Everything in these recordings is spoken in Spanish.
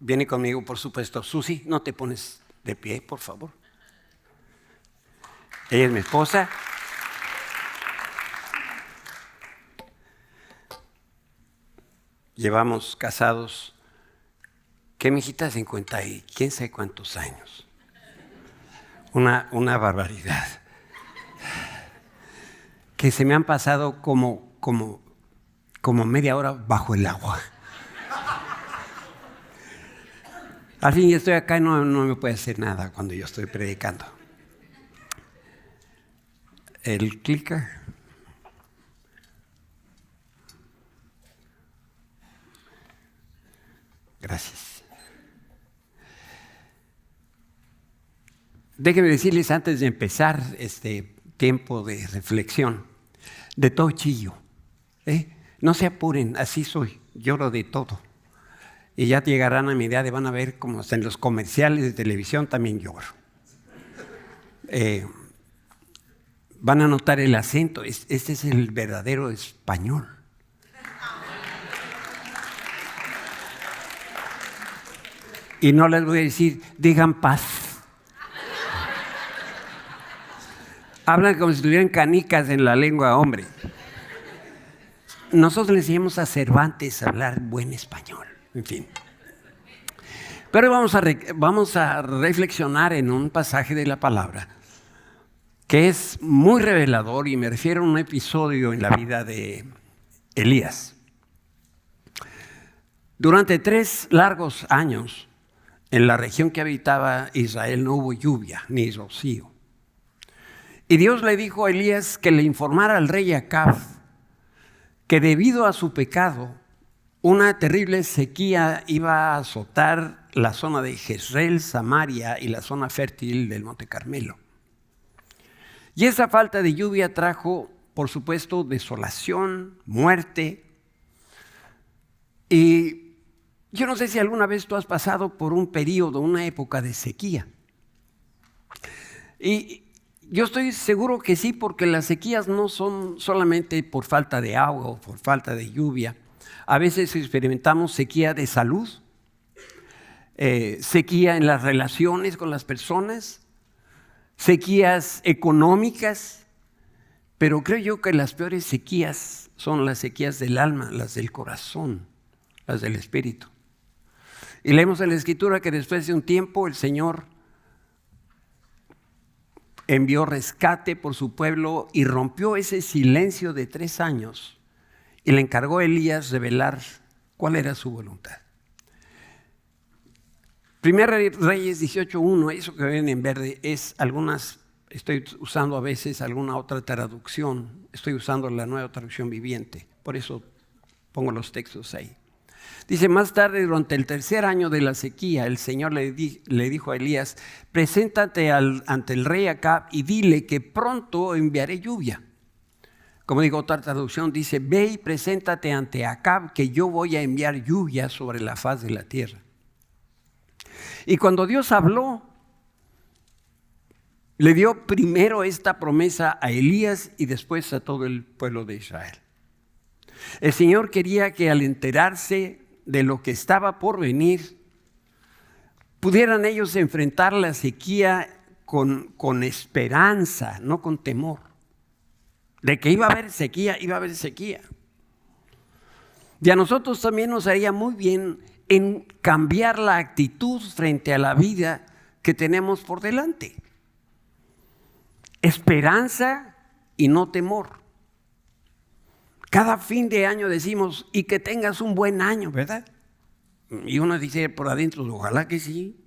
Viene conmigo, por supuesto. Susi, no te pones de pie, por favor. Ella es mi esposa. Llevamos casados, ¿qué, mijita? 50 y quién sabe cuántos años. Una barbaridad. Que se me han pasado como media hora bajo el agua. Al fin, yo estoy acá y no me puede hacer nada cuando yo estoy predicando. El clicker. Gracias. Déjenme decirles antes de empezar este tiempo de reflexión, de todo chillo. No se apuren, así soy, lloro de todo. Y ya llegarán a mi edad y van a ver como hasta en los comerciales de televisión también lloro. Van a notar el acento, este es el verdadero español. Y no les voy a decir, digan paz. Hablan como si tuvieran canicas en la lengua, hombre. Nosotros le enseñamos a Cervantes a hablar buen español. En fin. Pero vamos a reflexionar en un pasaje de la palabra que es muy revelador, y me refiero a un episodio en la vida de Elías. Durante 3 largos años, en la región que habitaba Israel no hubo lluvia ni rocío. Y Dios le dijo a Elías que le informara al rey Acab que debido a su pecado, una terrible sequía iba a azotar la zona de Jezreel, Samaria y la zona fértil del Monte Carmelo. Y esa falta de lluvia trajo, por supuesto, desolación, muerte. Y yo no sé si alguna vez tú has pasado por un periodo, una época de sequía. Y yo estoy seguro que sí, porque las sequías no son solamente por falta de agua o por falta de lluvia. A veces experimentamos sequía de salud, sequía en las relaciones con las personas, sequías económicas, pero creo yo que las peores sequías son las sequías del alma, las del corazón, las del espíritu. Y leemos en la Escritura que después de un tiempo el Señor envió rescate por su pueblo y rompió ese silencio de 3 años y le encargó a Elías revelar cuál era su voluntad. Primera Reyes 18:1, eso que ven en verde es estoy usando a veces alguna otra traducción, estoy usando la Nueva Traducción Viviente, por eso pongo los textos ahí. Dice, más tarde, durante el 3er año de la sequía, el Señor le dijo a Elías, preséntate ante el rey Acab y dile que pronto enviaré lluvia. Como digo, otra traducción dice, ve y preséntate ante Acab que yo voy a enviar lluvia sobre la faz de la tierra. Y cuando Dios habló, le dio primero esta promesa a Elías y después a todo el pueblo de Israel. El Señor quería que al enterarse de lo que estaba por venir, pudieran ellos enfrentar la sequía con esperanza, no con temor. De que iba a haber sequía, iba a haber sequía. Y a nosotros también nos haría muy bien en cambiar la actitud frente a la vida que tenemos por delante. Esperanza y no temor. Cada fin de año decimos, y que tengas un buen año, ¿verdad? Y uno dice por adentro, ojalá que sí.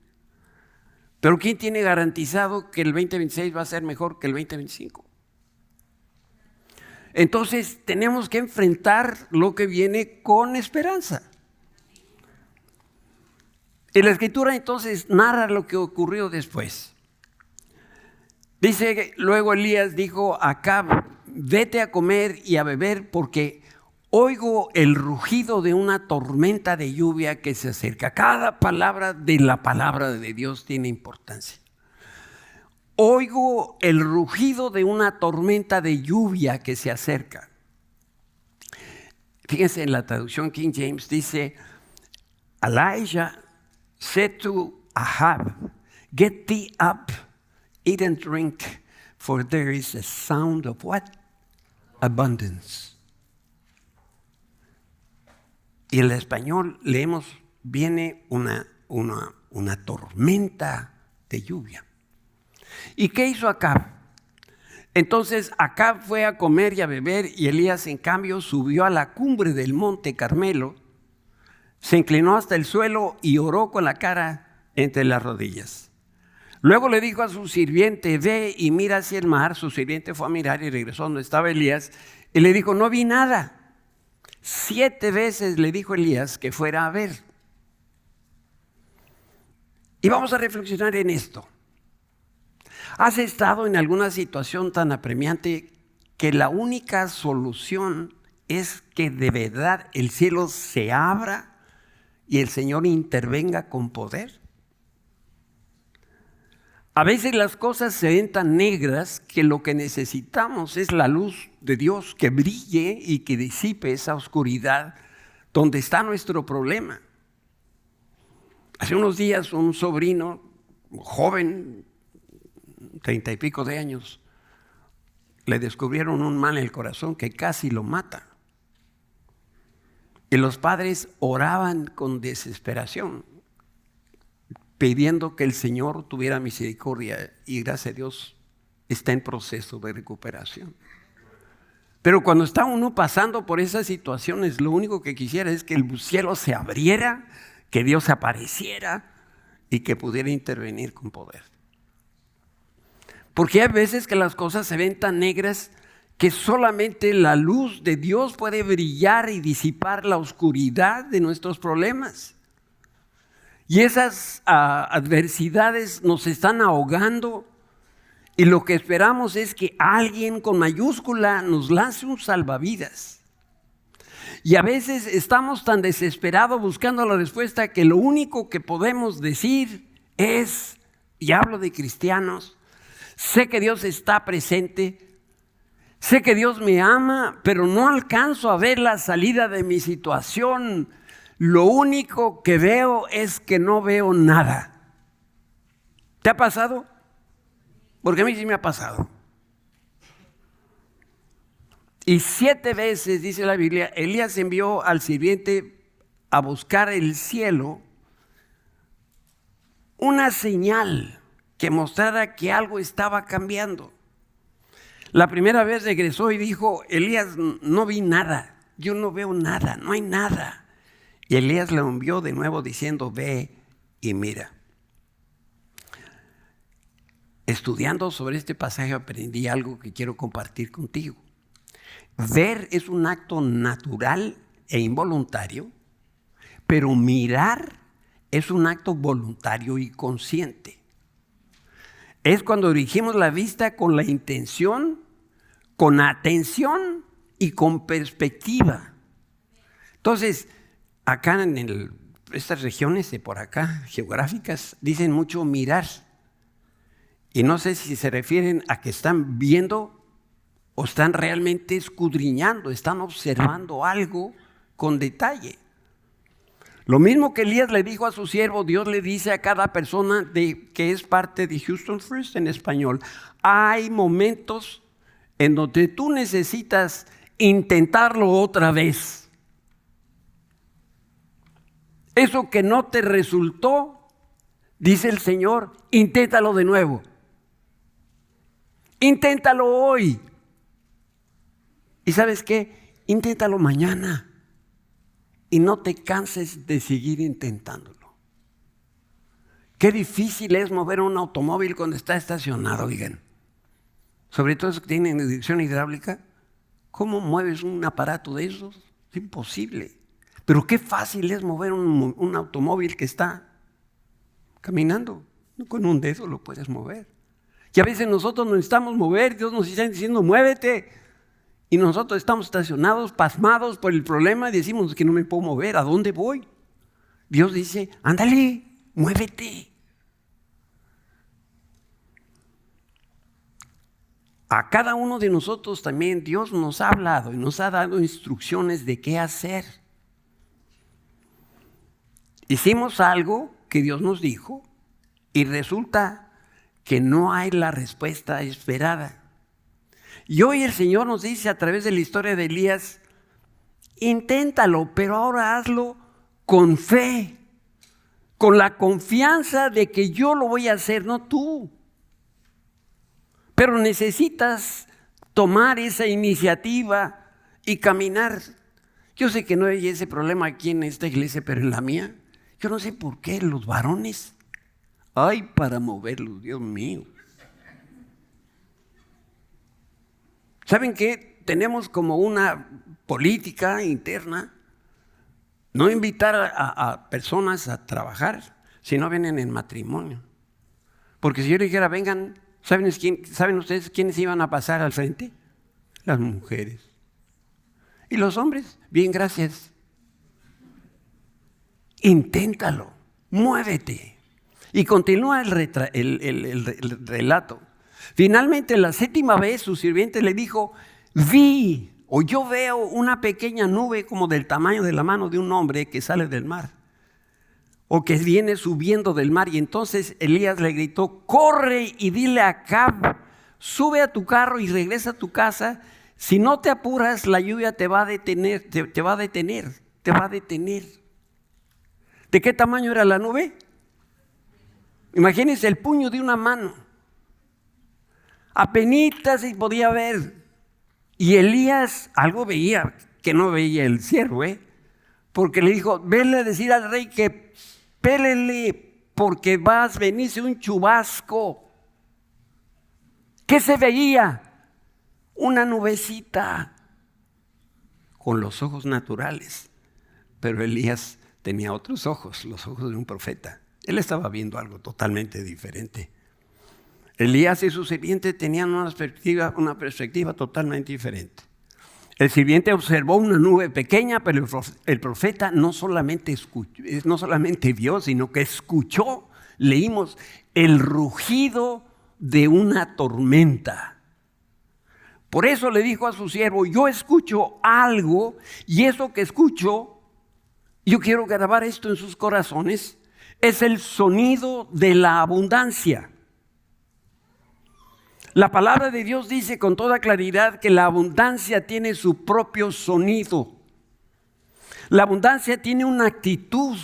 Pero ¿quién tiene garantizado que el 2026 va a ser mejor que el 2025? Entonces tenemos que enfrentar lo que viene con esperanza. Y la Escritura entonces narra lo que ocurrió después. Dice que luego Elías dijo a Acab, vete a comer y a beber porque oigo el rugido de una tormenta de lluvia que se acerca. Cada palabra de la palabra de Dios tiene importancia. Oigo el rugido de una tormenta de lluvia que se acerca. Fíjense en la traducción King James dice, Elijah said to Ahab, "Get thee up, eat and drink, for there is a sound of" what? Abundance. Y en el español leemos, viene una tormenta de lluvia. ¿Y qué hizo Acab? Entonces Acab fue a comer y a beber, y Elías en cambio subió a la cumbre del monte Carmelo, se inclinó hasta el suelo y oró con la cara entre las rodillas. Luego le dijo a su sirviente, ve y mira hacia el mar. Su sirviente fue a mirar y regresó donde estaba Elías y le dijo, no vi nada. 7 veces le dijo Elías que fuera a ver. Y vamos a reflexionar en esto. ¿Has estado en alguna situación tan apremiante que la única solución es que de verdad el cielo se abra y el Señor intervenga con poder? A veces las cosas se ven tan negras que lo que necesitamos es la luz de Dios que brille y que disipe esa oscuridad donde está nuestro problema. Hace unos días un sobrino joven, 30 y pico de años, le descubrieron un mal en el corazón que casi lo mata. Y los padres oraban con desesperación, pidiendo que el Señor tuviera misericordia, y gracias a Dios está en proceso de recuperación. Pero cuando está uno pasando por esas situaciones, lo único que quisiera es que el cielo se abriera, que Dios apareciera y que pudiera intervenir con poder. Porque hay veces que las cosas se ven tan negras que solamente la luz de Dios puede brillar y disipar la oscuridad de nuestros problemas. Y esas adversidades nos están ahogando, y lo que esperamos es que alguien con mayúscula nos lance un salvavidas. Y a veces estamos tan desesperados buscando la respuesta que lo único que podemos decir es, y hablo de cristianos, sé que Dios está presente, sé que Dios me ama, pero no alcanzo a ver la salida de mi situación. Lo único que veo es que no veo nada. ¿Te ha pasado? Porque a mí sí me ha pasado. Y 7 veces, dice la Biblia, Elías envió al sirviente a buscar el cielo una señal que mostrara que algo estaba cambiando. La primera vez regresó y dijo, Elías, no vi nada, yo no veo nada, no hay nada. Y Elías le envió de nuevo diciendo, ve y mira. Estudiando sobre este pasaje aprendí algo que quiero compartir contigo. Ver es un acto natural e involuntario, pero mirar es un acto voluntario y consciente. Es cuando dirigimos la vista con la intención, con atención y con perspectiva. Entonces, acá en estas regiones de por acá, geográficas, dicen mucho mirar. Y no sé si se refieren a que están viendo o están realmente escudriñando, están observando algo con detalle. Lo mismo que Elías le dijo a su siervo, Dios le dice a cada persona que es parte de Houston First en español. Hay momentos en donde tú necesitas intentarlo otra vez. Eso que no te resultó, dice el Señor, inténtalo de nuevo. Inténtalo hoy. ¿Y sabes qué? Inténtalo mañana. Y no te canses de seguir intentándolo. Qué difícil es mover un automóvil cuando está estacionado, oigan. Sobre todo esos que tienen dirección hidráulica. ¿Cómo mueves un aparato de esos? Es imposible. Pero qué fácil es mover un automóvil que está caminando. Con un dedo lo puedes mover. Y a veces nosotros nos necesitamos mover, Dios nos está diciendo, muévete. Y nosotros estamos estacionados, pasmados por el problema y decimos que no me puedo mover, ¿a dónde voy? Dios dice, ándale, muévete. A cada uno de nosotros también Dios nos ha hablado y nos ha dado instrucciones de qué hacer. Hicimos algo que Dios nos dijo y resulta que no hay la respuesta esperada. Y hoy el Señor nos dice a través de la historia de Elías, inténtalo, pero ahora hazlo con fe, con la confianza de que yo lo voy a hacer, no tú. Pero necesitas tomar esa iniciativa y caminar. Yo sé que no hay ese problema aquí en esta iglesia, pero en la mía, yo no sé por qué los varones, ay, para moverlos, Dios mío. ¿Saben qué? Tenemos como una política interna, no invitar a personas a trabajar si no vienen en matrimonio. Porque si yo dijera, vengan, ¿saben ustedes quiénes iban a pasar al frente? Las mujeres. Y los hombres, bien, gracias. Inténtalo, muévete. Y continúa el relato. Finalmente, la 7ª vez, su sirviente le dijo, yo veo una pequeña nube como del tamaño de la mano de un hombre que sale del mar, o que viene subiendo del mar. Y entonces Elías le gritó, corre y dile a Acab, sube a tu carro y regresa a tu casa. Si no te apuras, la lluvia te va a detener, te va a detener. ¿De qué tamaño era la nube? Imagínense el puño de una mano. Apenitas se podía ver. Y Elías algo veía que no veía el siervo, porque le dijo, vele a decir al rey que pélele porque vas a venirse un chubasco. ¿Qué se veía? Una nubecita con los ojos naturales. Pero Elías tenía otros ojos, los ojos de un profeta. Él estaba viendo algo totalmente diferente. Elías y su sirviente tenían una perspectiva totalmente diferente. El sirviente observó una nube pequeña, pero el profeta no solamente vio, sino que escuchó, leímos, el rugido de una tormenta. Por eso le dijo a su siervo, yo escucho algo, y eso que escucho, yo quiero grabar esto en sus corazones, es el sonido de la abundancia. La palabra de Dios dice con toda claridad que la abundancia tiene su propio sonido. La abundancia tiene una actitud,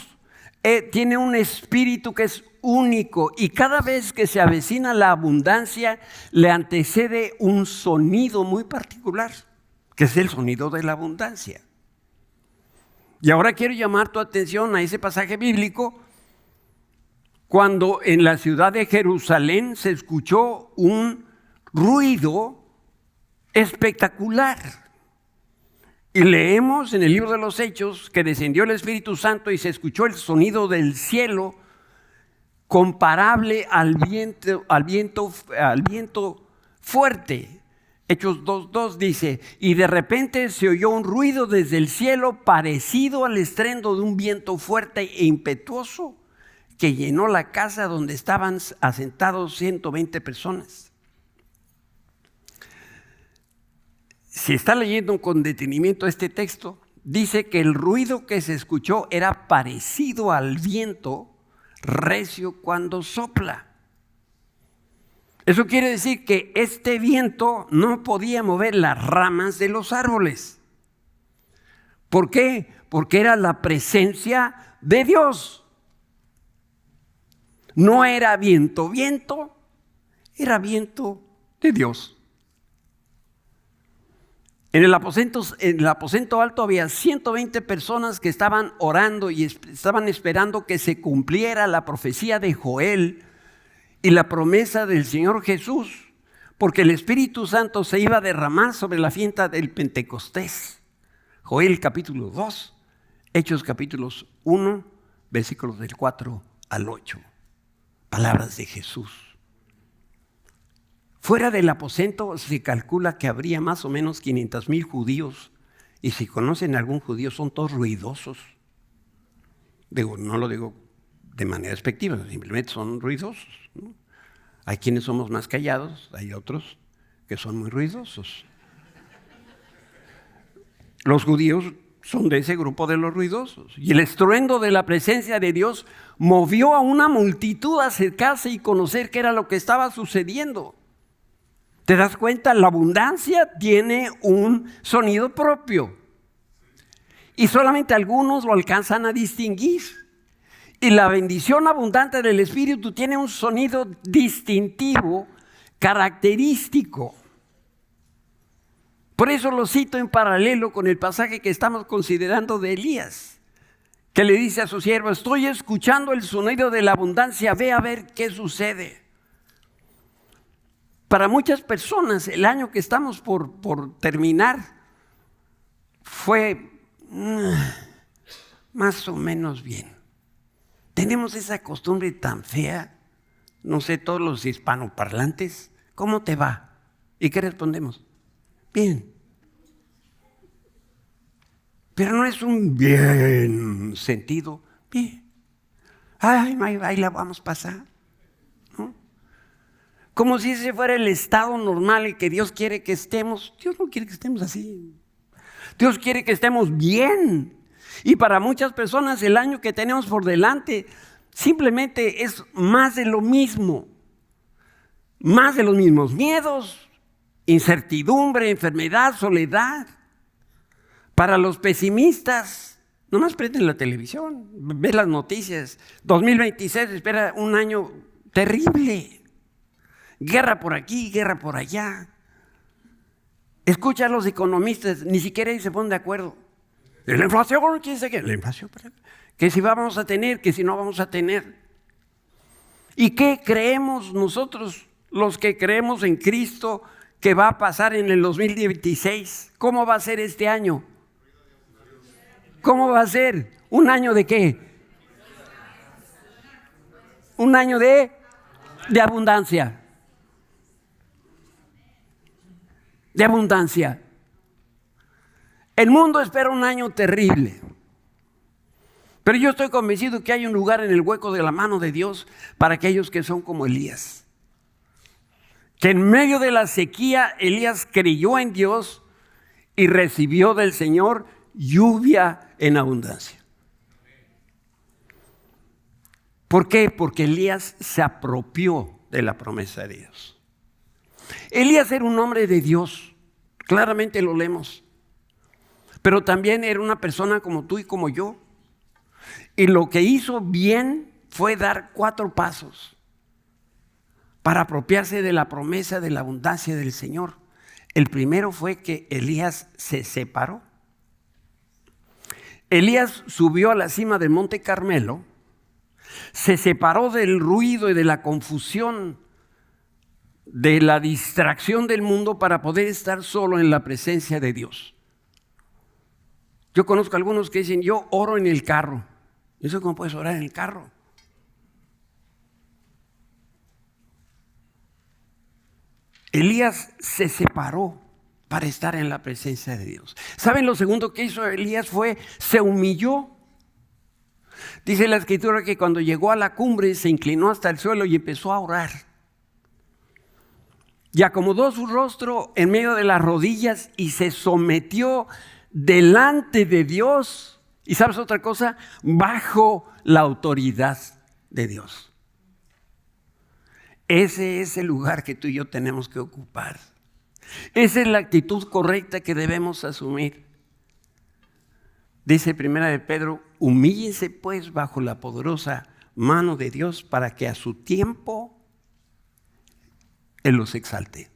tiene un espíritu que es único, y cada vez que se avecina la abundancia le antecede un sonido muy particular, que es el sonido de la abundancia. Y ahora quiero llamar tu atención a ese pasaje bíblico cuando en la ciudad de Jerusalén se escuchó un ruido espectacular. Y leemos en el libro de los Hechos que descendió el Espíritu Santo y se escuchó el sonido del cielo comparable al viento fuerte. Hechos 2:2 dice, y de repente se oyó un ruido desde el cielo parecido al estruendo de un viento fuerte e impetuoso que llenó la casa donde estaban asentados 120 personas. Si está leyendo con detenimiento este texto, dice que el ruido que se escuchó era parecido al viento recio cuando sopla. Eso quiere decir que este viento no podía mover las ramas de los árboles. ¿Por qué? Porque era la presencia de Dios. No era viento, era viento de Dios. En el aposento alto había 120 personas que estaban orando y estaban esperando que se cumpliera la profecía de Joel y la promesa del Señor Jesús, porque el Espíritu Santo se iba a derramar sobre la fiesta del Pentecostés. Joel capítulo 2, Hechos capítulos 1, versículos del 4 al 8. Palabras de Jesús. Fuera del aposento se calcula que habría más o menos 500,000 judíos, y si conocen a algún judío son todos ruidosos. No lo digo de manera despectiva, simplemente son ruidosos, ¿no? Hay quienes somos más callados, hay otros que son muy ruidosos. Los judíos son de ese grupo de los ruidosos. Y el estruendo de la presencia de Dios movió a una multitud a acercarse y conocer qué era lo que estaba sucediendo. ¿Te das cuenta? La abundancia tiene un sonido propio. Y solamente algunos lo alcanzan a distinguir. Y la bendición abundante del Espíritu tiene un sonido distintivo, característico. Por eso lo cito en paralelo con el pasaje que estamos considerando de Elías, que le dice a su siervo: estoy escuchando el sonido de la abundancia, ve a ver qué sucede. Para muchas personas, el año que estamos por terminar fue más o menos bien. Tenemos esa costumbre tan fea, no sé, todos los hispanoparlantes, ¿cómo te va? ¿Y qué respondemos? Bien. Pero no es un bien sentido, bien. Ay, ahí la vamos a pasar. ¿No? Como si ese fuera el estado normal y que Dios quiere que estemos. Dios no quiere que estemos así. Dios quiere que estemos bien. Y para muchas personas el año que tenemos por delante simplemente es más de lo mismo. Más de los mismos miedos, incertidumbre, enfermedad, soledad. Para los pesimistas, nomás prenden la televisión, ves las noticias. 2026 espera un año terrible. Guerra por aquí, guerra por allá. Escucha a los economistas, ni siquiera se ponen de acuerdo. La inflación, ¿quién sabe qué? La inflación, que si vamos a tener, que si no vamos a tener. ¿Y qué creemos nosotros, los que creemos en Cristo, que va a pasar en el 2026? ¿Cómo va a ser este año? ¿Cómo va a ser? ¿Un año de qué? Un año de abundancia. De abundancia. El mundo espera un año terrible. Pero yo estoy convencido que hay un lugar en el hueco de la mano de Dios para aquellos que son como Elías. Que en medio de la sequía, Elías creyó en Dios y recibió del Señor lluvia en abundancia. ¿Por qué? Porque Elías se apropió de la promesa de Dios. Elías era un hombre de Dios, claramente lo leemos, pero también era una persona como tú y como yo. Y lo que hizo bien fue dar 4 pasos para apropiarse de la promesa de la abundancia del Señor. El primero fue que Elías se separó. Elías subió a la cima del monte Carmelo, se separó del ruido y de la confusión, de la distracción del mundo para poder estar solo en la presencia de Dios. Yo conozco a algunos que dicen: yo oro en el carro. ¿Y eso cómo puedes orar en el carro? Elías se separó para estar en la presencia de Dios. ¿Saben lo segundo que hizo Elías? Se humilló. Dice la Escritura que cuando llegó a la cumbre se inclinó hasta el suelo y empezó a orar. Y acomodó su rostro en medio de las rodillas y se sometió delante de Dios. ¿Y sabes otra cosa? Bajo la autoridad de Dios. Ese es el lugar que tú y yo tenemos que ocupar. Esa es la actitud correcta que debemos asumir. Dice Primera de Pedro: humíllense pues bajo la poderosa mano de Dios para que a su tiempo Él los exalte.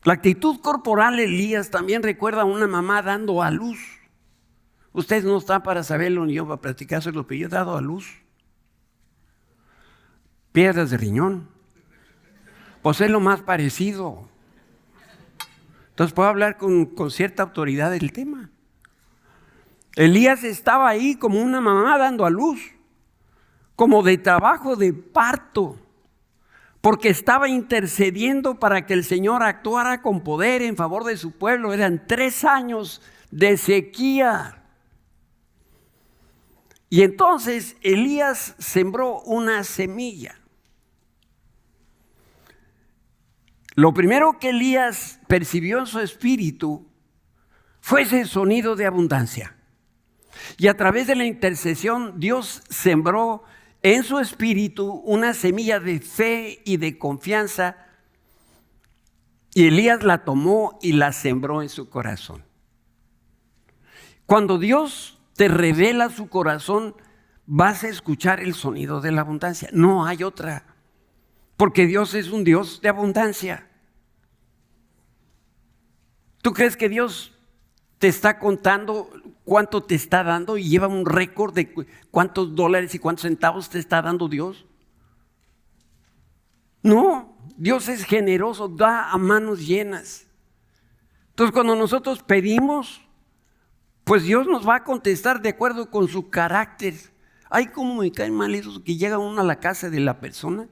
La actitud corporal de Elías también recuerda a una mamá dando a luz. Ustedes no están para saberlo ni yo para platicárselo, pero yo he dado a luz piedras de riñón. Pues es lo más parecido. Entonces puedo hablar con cierta autoridad del tema. Elías estaba ahí como una mamá dando a luz, como de trabajo de parto, porque estaba intercediendo para que el Señor actuara con poder en favor de su pueblo. Eran 3 años de sequía. Y entonces Elías sembró una semilla. Lo primero que Elías percibió en su espíritu fue ese sonido de abundancia. Y a través de la intercesión, Dios sembró en su espíritu una semilla de fe y de confianza. Y Elías la tomó y la sembró en su corazón. Cuando Dios te revela su corazón, vas a escuchar el sonido de la abundancia. No hay otra. Porque Dios es un Dios de abundancia. ¿Tú crees que Dios te está contando cuánto te está dando y lleva un récord de cuántos dólares y cuántos centavos te está dando Dios? No, Dios es generoso, da a manos llenas. Entonces cuando nosotros pedimos, pues Dios nos va a contestar de acuerdo con su carácter. Ay, cómo me caen mal esos que llega uno a la casa de la persona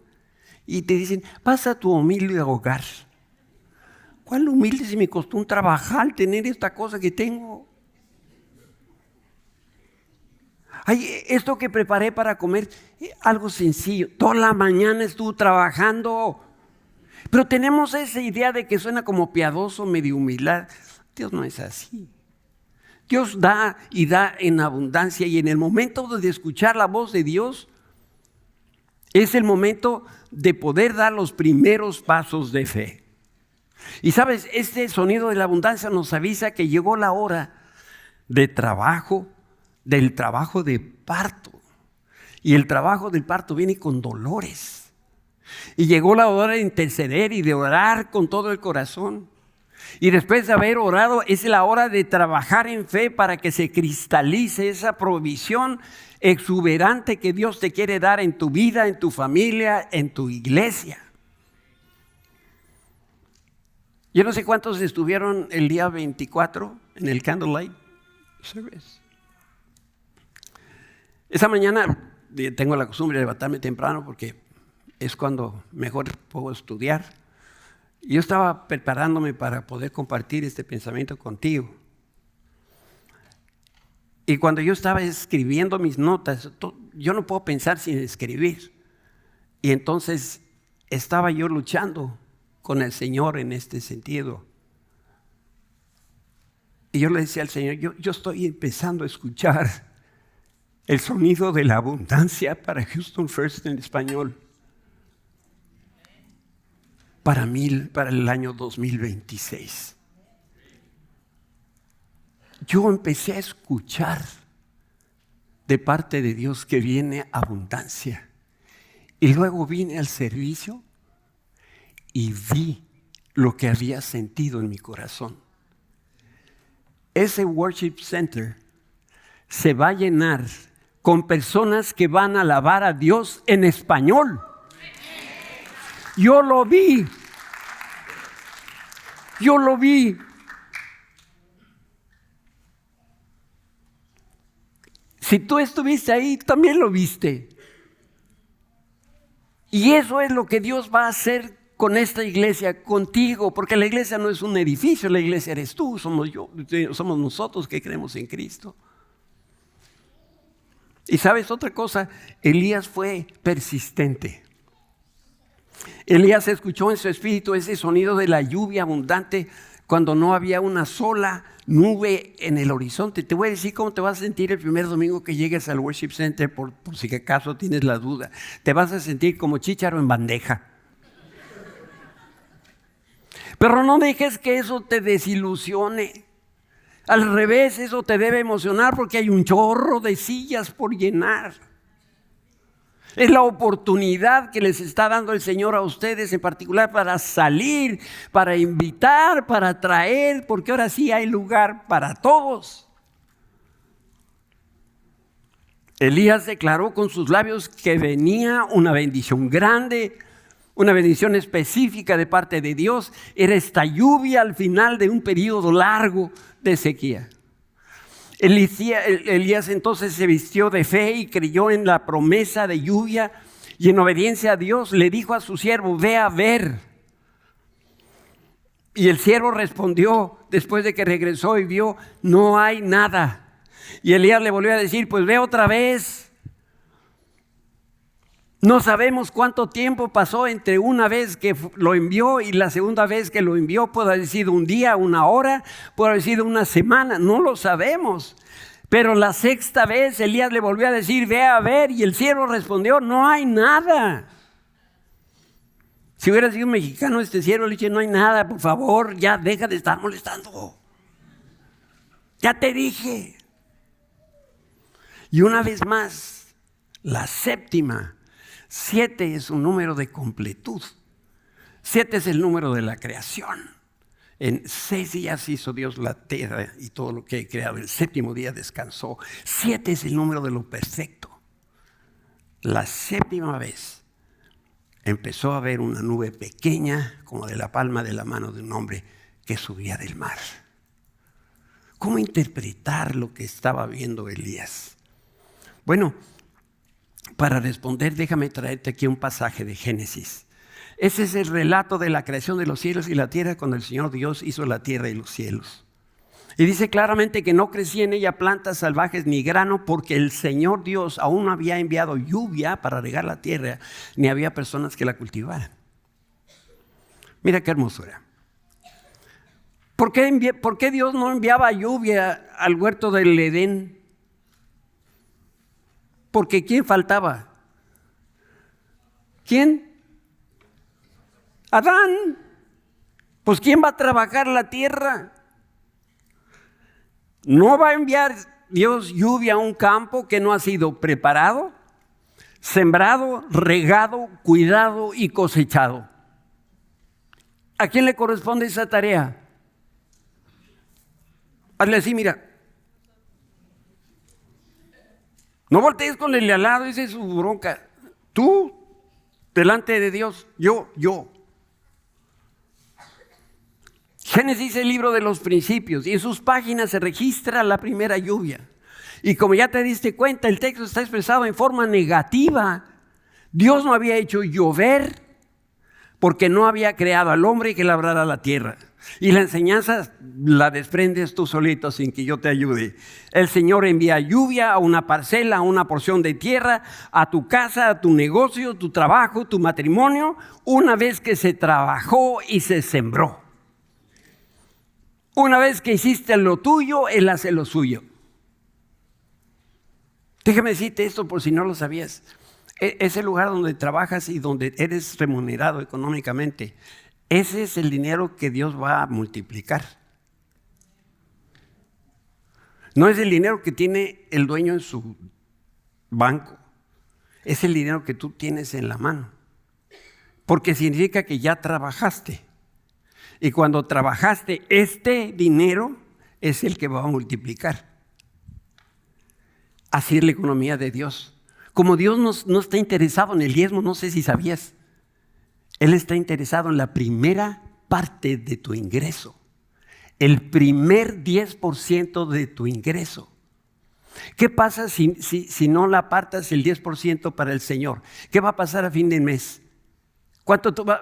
y te dicen, pasa a tu humilde hogar. ¿Cuál humilde si me costó un trabajar tener esta cosa que tengo? Ay, esto que preparé para comer, algo sencillo. Toda la mañana estuve trabajando. Pero tenemos esa idea de que suena como piadoso, medio humildad. Dios no es así. Dios da y da en abundancia. Y en el momento de escuchar la voz de Dios, es el momento de poder dar los primeros pasos de fe. Y sabes, este sonido de la abundancia nos avisa que llegó la hora de trabajo, del trabajo de parto. Y el trabajo del parto viene con dolores. Y llegó la hora de interceder y de orar con todo el corazón. Y después de haber orado, es la hora de trabajar en fe para que se cristalice esa provisión exuberante que Dios te quiere dar en tu vida, en tu familia, en tu iglesia. Yo no sé cuántos estuvieron el día 24 en el Candlelight Service. Esa mañana tengo la costumbre de levantarme temprano porque es cuando mejor puedo estudiar. Yo estaba preparándome para poder compartir este pensamiento contigo. Y cuando yo estaba escribiendo mis notas, yo no puedo pensar sin escribir. Y entonces estaba yo luchando con el Señor en este sentido. Y yo le decía al Señor, yo estoy empezando a escuchar el sonido de la abundancia para Houston First en español. Para el año 2026. Yo empecé a escuchar de parte de Dios que viene abundancia. Y luego vine al servicio y vi lo que había sentido en mi corazón. Ese worship center se va a llenar con personas que van a alabar a Dios en español. Yo lo vi. Si tú estuviste ahí, también lo viste. Y eso es lo que Dios va a hacer con esta iglesia, contigo, porque la iglesia no es un edificio, la iglesia eres tú, somos nosotros que creemos en Cristo. Y sabes otra cosa, Elías fue persistente. Elías escuchó en su espíritu ese sonido de la lluvia abundante cuando no había una sola nube en el horizonte. Te voy a decir cómo te vas a sentir el primer domingo que llegues al Worship Center, por si acaso tienes la duda. Te vas a sentir como chícharo en bandeja. Pero no dejes que eso te desilusione. Al revés, eso te debe emocionar porque hay un chorro de sillas por llenar. Es la oportunidad que les está dando el Señor a ustedes en particular para salir, para invitar, para traer, porque ahora sí hay lugar para todos. Elías declaró con sus labios que venía una bendición grande, una bendición específica de parte de Dios. Era esta lluvia al final de un periodo largo de sequía. Elías entonces se vistió de fe y creyó en la promesa de lluvia y en obediencia a Dios le dijo a su siervo, ve a ver. Y el siervo respondió después de que regresó y vio, no hay nada. Y Elías le volvió a decir, pues ve otra vez. No sabemos cuánto tiempo pasó entre una vez que lo envió y la segunda vez que lo envió. Puede haber sido un día, una hora, puede haber sido una semana, no lo sabemos. Pero la sexta vez Elías le volvió a decir, ve a ver, y el siervo respondió, no hay nada. Si hubiera sido un mexicano, este siervo le dice, no hay nada, por favor, ya deja de estar molestando. Ya te dije. Y una vez más, la séptima, 7 es un número de completud. 7 es el número de la creación. En 6 días hizo Dios la tierra y todo lo que ha creado. El séptimo día descansó. 7 es el número de lo perfecto. La séptima vez empezó a ver una nube pequeña, como de la palma de la mano de un hombre, que subía del mar. ¿Cómo interpretar lo que estaba viendo Elías? Bueno, para responder, déjame traerte aquí un pasaje de Génesis. Ese es el relato de la creación de los cielos y la tierra cuando el Señor Dios hizo la tierra y los cielos. Y dice claramente que no crecía en ella plantas salvajes ni grano porque el Señor Dios aún no había enviado lluvia para regar la tierra, ni había personas que la cultivaran. Mira qué hermosura. ¿Por qué Dios no enviaba lluvia al huerto del Edén? Porque ¿quién faltaba? ¿Quién? Adán. Pues ¿quién va a trabajar la tierra? No va a enviar Dios lluvia a un campo que no ha sido preparado, sembrado, regado, cuidado y cosechado. ¿A quién le corresponde esa tarea? Hazle así, mira. No voltees con el de al lado, esa es su bronca. Tú, delante de Dios, yo. Génesis es el libro de los principios y en sus páginas se registra la primera lluvia. Y como ya te diste cuenta, el texto está expresado en forma negativa. Dios no había hecho llover porque no había creado al hombre que labrara la tierra. Y la enseñanza la desprendes tú solito sin que yo te ayude. El Señor envía lluvia a una parcela, a una porción de tierra, a tu casa, a tu negocio, tu trabajo, tu matrimonio, una vez que se trabajó y se sembró. Una vez que hiciste lo tuyo, Él hace lo suyo. Déjame decirte esto por si no lo sabías. Ese lugar donde trabajas y donde eres remunerado económicamente, ese es el dinero que Dios va a multiplicar. No es el dinero que tiene el dueño en su banco. Es el dinero que tú tienes en la mano. Porque significa que ya trabajaste. Y cuando trabajaste, este dinero es el que va a multiplicar. Así es la economía de Dios. Como Dios no está interesado en el diezmo, no sé si sabías. Él está interesado en la primera parte de tu ingreso. El primer 10% de tu ingreso. ¿Qué pasa si no la apartas el 10% para el Señor? ¿Qué va a pasar a fin de mes?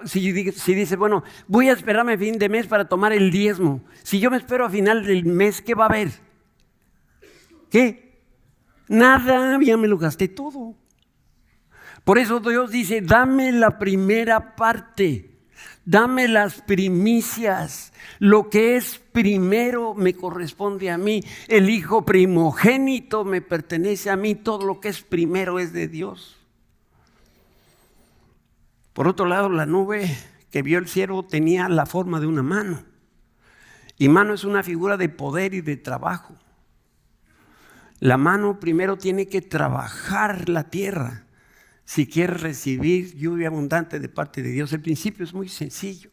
Si dices, bueno, voy a esperarme a fin de mes para tomar el diezmo. Si yo me espero a final del mes, ¿qué va a haber? ¿Qué? Nada, ya me lo gasté todo. Por eso Dios dice, dame la primera parte, dame las primicias. Lo que es primero me corresponde a mí. El hijo primogénito me pertenece a mí. Todo lo que es primero es de Dios. Por otro lado, la nube que vio el siervo tenía la forma de una mano. Y mano es una figura de poder y de trabajo. La mano primero tiene que trabajar la tierra si quiere recibir lluvia abundante de parte de Dios. El principio es muy sencillo.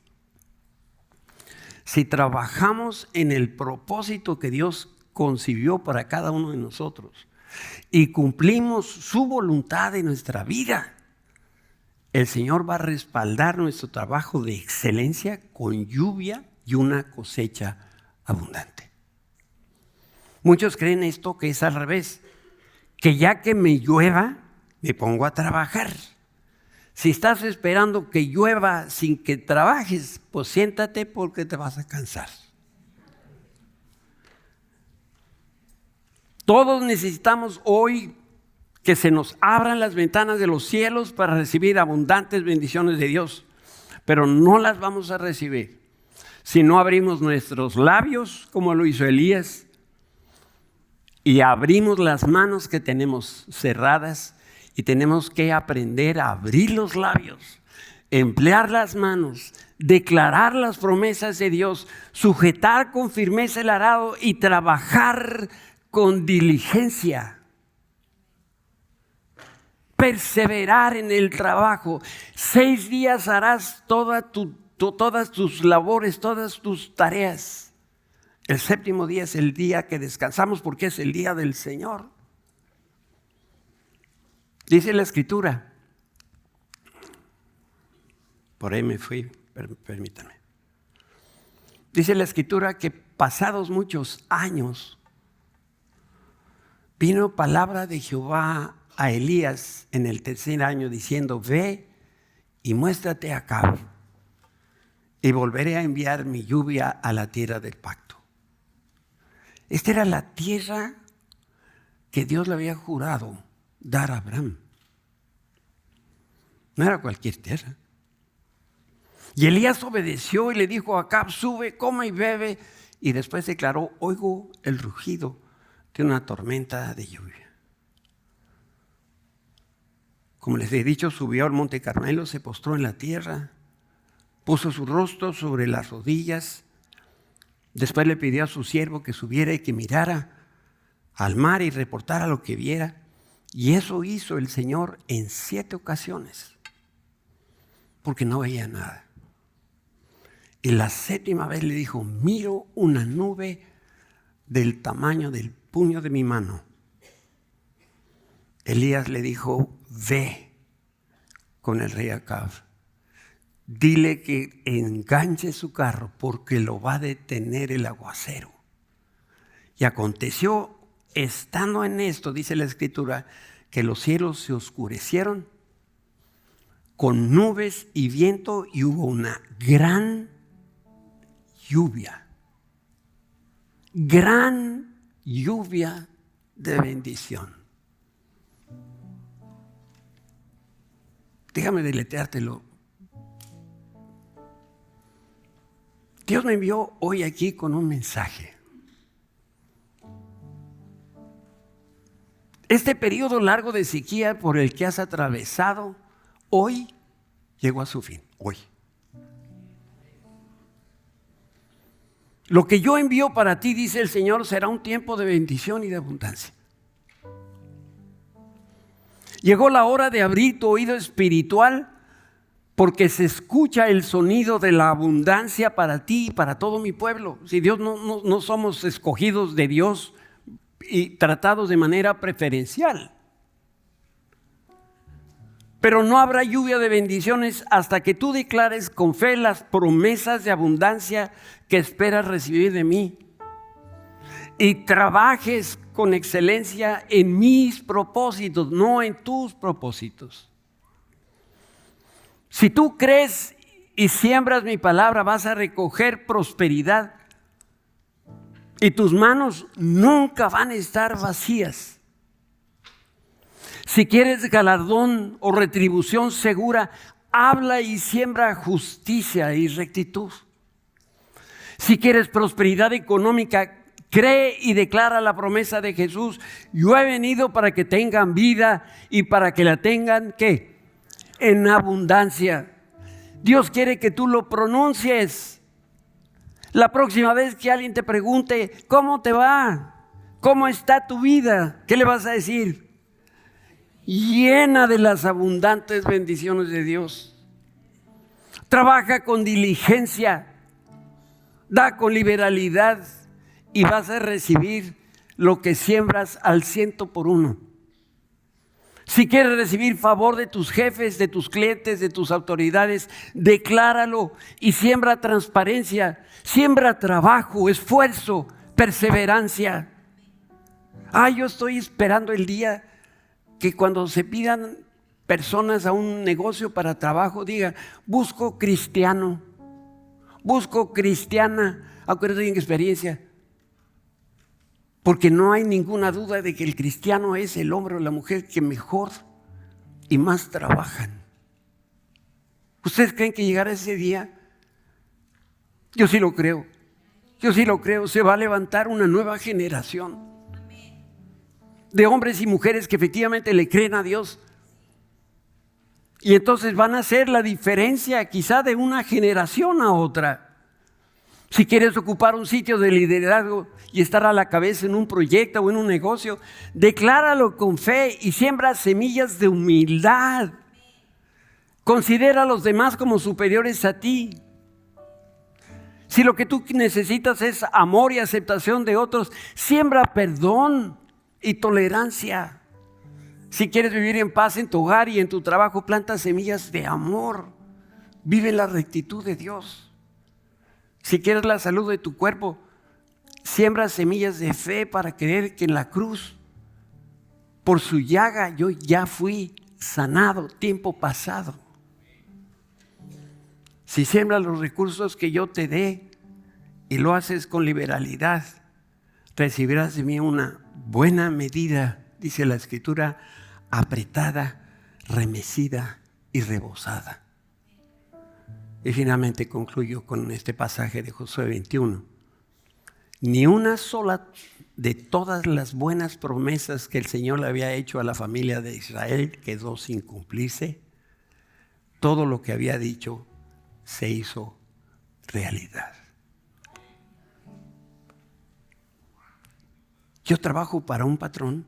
Si trabajamos en el propósito que Dios concibió para cada uno de nosotros y cumplimos su voluntad en nuestra vida, el Señor va a respaldar nuestro trabajo de excelencia con lluvia y una cosecha abundante. Muchos creen esto que es al revés, que ya que me llueva, me pongo a trabajar. Si estás esperando que llueva sin que trabajes, pues siéntate porque te vas a cansar. Todos necesitamos hoy que se nos abran las ventanas de los cielos para recibir abundantes bendiciones de Dios, pero no las vamos a recibir si no abrimos nuestros labios como lo hizo Elías y abrimos las manos que tenemos cerradas, y tenemos que aprender a abrir los labios, emplear las manos, declarar las promesas de Dios, sujetar con firmeza el arado y trabajar con diligencia. Perseverar en el trabajo. 6 días harás todas tus labores, todas tus tareas. El 7º día es el día que descansamos porque es el día del Señor. Dice la Escritura. Por ahí me fui, permítanme. Dice la Escritura que pasados muchos años vino palabra de Jehová a Elías en el 3er año diciendo: ve y muéstrate a Acab, y volveré a enviar mi lluvia a la tierra del pacto. Esta era la tierra que Dios le había jurado dar a Abraham. No era cualquier tierra. Y Elías obedeció y le dijo a Acab: sube, come y bebe. Y después declaró: oigo el rugido de una tormenta de lluvia. Como les he dicho, subió al monte Carmelo, se postró en la tierra, puso su rostro sobre las rodillas. Después le pidió a su siervo que subiera y que mirara al mar y reportara lo que viera. Y eso hizo el Señor en 7 ocasiones, porque no veía nada. Y la 7ª vez le dijo: miro una nube del tamaño del puño de mi mano. Elías le dijo: ve con el rey Acab. Dile que enganche su carro porque lo va a detener el aguacero. Y aconteció, estando en esto, dice la Escritura, que los cielos se oscurecieron con nubes y viento y hubo una gran lluvia. Gran lluvia de bendición. Déjame deletreártelo. Dios me envió hoy aquí con un mensaje. Este periodo largo de sequía por el que has atravesado, hoy llegó a su fin. Hoy. Lo que yo envío para ti, dice el Señor, será un tiempo de bendición y de abundancia. Llegó la hora de abrir tu oído espiritual, porque se escucha el sonido de la abundancia para ti y para todo mi pueblo. Si Dios no somos escogidos de Dios y tratados de manera preferencial. Pero no habrá lluvia de bendiciones hasta que tú declares con fe las promesas de abundancia que esperas recibir de mí. Y trabajes con excelencia en mis propósitos, no en tus propósitos. Si tú crees y siembras mi palabra, vas a recoger prosperidad. Y tus manos nunca van a estar vacías. Si quieres galardón o retribución segura, habla y siembra justicia y rectitud. Si quieres prosperidad económica, cree y declara la promesa de Jesús: yo he venido para que tengan vida y para que la tengan, ¿qué? En abundancia. Dios quiere que tú lo pronuncies. La próxima vez que alguien te pregunte: ¿cómo te va? ¿Cómo está tu vida? ¿Qué le vas a decir? Llena de las abundantes bendiciones de Dios. Trabaja con diligencia. Da con liberalidad y vas a recibir lo que siembras al 100%. Si quieres recibir favor de tus jefes, de tus clientes, de tus autoridades, decláralo y siembra transparencia, siembra trabajo, esfuerzo, perseverancia. Yo estoy esperando el día que cuando se pidan personas a un negocio para trabajo, digan: busco cristiano, busco cristiana. Acuérdate en experiencia. Porque no hay ninguna duda de que el cristiano es el hombre o la mujer que mejor y más trabajan. ¿Ustedes creen que llegará ese día? Yo sí lo creo. Yo sí lo creo. Se va a levantar una nueva generación de hombres y mujeres que efectivamente le creen a Dios. Y entonces van a hacer la diferencia quizá de una generación a otra. Si quieres ocupar un sitio de liderazgo y estar a la cabeza en un proyecto o en un negocio, decláralo con fe y siembra semillas de humildad. Considera a los demás como superiores a ti. Si lo que tú necesitas es amor y aceptación de otros, siembra perdón y tolerancia. Si quieres vivir en paz en tu hogar y en tu trabajo, planta semillas de amor. Vive la rectitud de Dios. Si quieres la salud de tu cuerpo, siembra semillas de fe para creer que en la cruz, por su llaga, yo ya fui sanado, tiempo pasado. Si siembras los recursos que yo te dé y lo haces con liberalidad, recibirás de mí una buena medida, dice la Escritura, apretada, remecida y rebosada. Y finalmente concluyo con este pasaje de Josué 21. Ni una sola de todas las buenas promesas que el Señor le había hecho a la familia de Israel quedó sin cumplirse. Todo lo que había dicho se hizo realidad. Yo trabajo para un patrón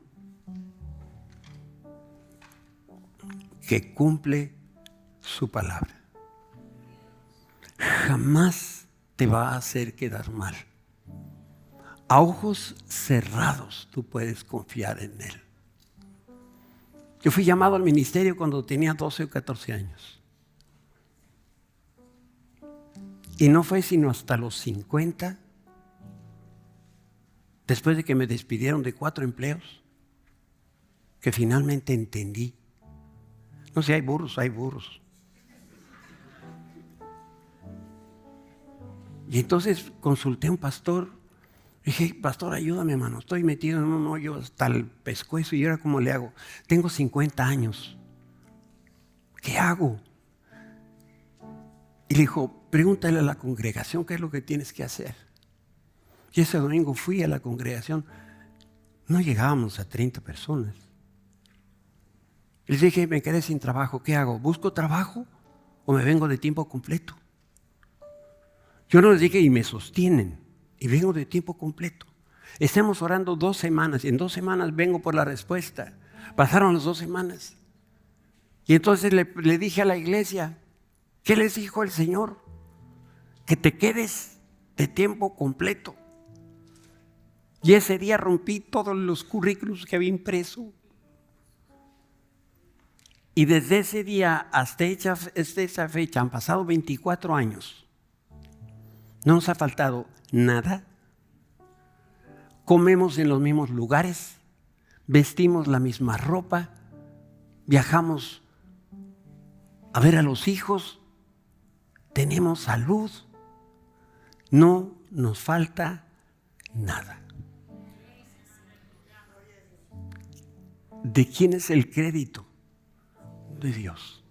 que cumple su palabra. Jamás te va a hacer quedar mal. A ojos cerrados tú puedes confiar en Él. Yo fui llamado al ministerio cuando tenía 12 o 14 años. Y no fue sino hasta los 50, después de que me despidieron de 4 empleos, que finalmente entendí. No sé, hay burros, hay burros. Y entonces consulté a un pastor. Dije, pastor, ayúdame, hermano. Estoy metido en un hoyo hasta el pescuezo. Y ahora, ¿cómo le hago? Tengo 50 años. ¿Qué hago? Y le dijo, pregúntale a la congregación qué es lo que tienes que hacer. Y ese domingo fui a la congregación. No llegábamos a 30 personas. Les dije, me quedé sin trabajo. ¿Qué hago? ¿Busco trabajo o me vengo de tiempo completo? Yo no les dije, y me sostienen, y vengo de tiempo completo. Estamos orando 2 semanas, y en 2 semanas vengo por la respuesta. Pasaron las 2 semanas. Y entonces le dije a la iglesia, ¿qué les dijo el Señor? Que te quedes de tiempo completo. Y ese día rompí todos los currículos que había impreso. Y desde ese día hasta esa fecha han pasado 24 años. No nos ha faltado nada. Comemos en los mismos lugares, vestimos la misma ropa, viajamos a ver a los hijos, tenemos salud, no nos falta nada. ¿De quién es el crédito? De Dios.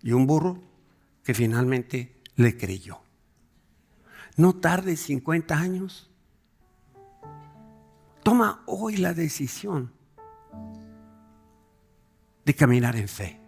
Y un burro que finalmente le creyó. No tardes 50 años. Toma hoy la decisión de caminar en fe.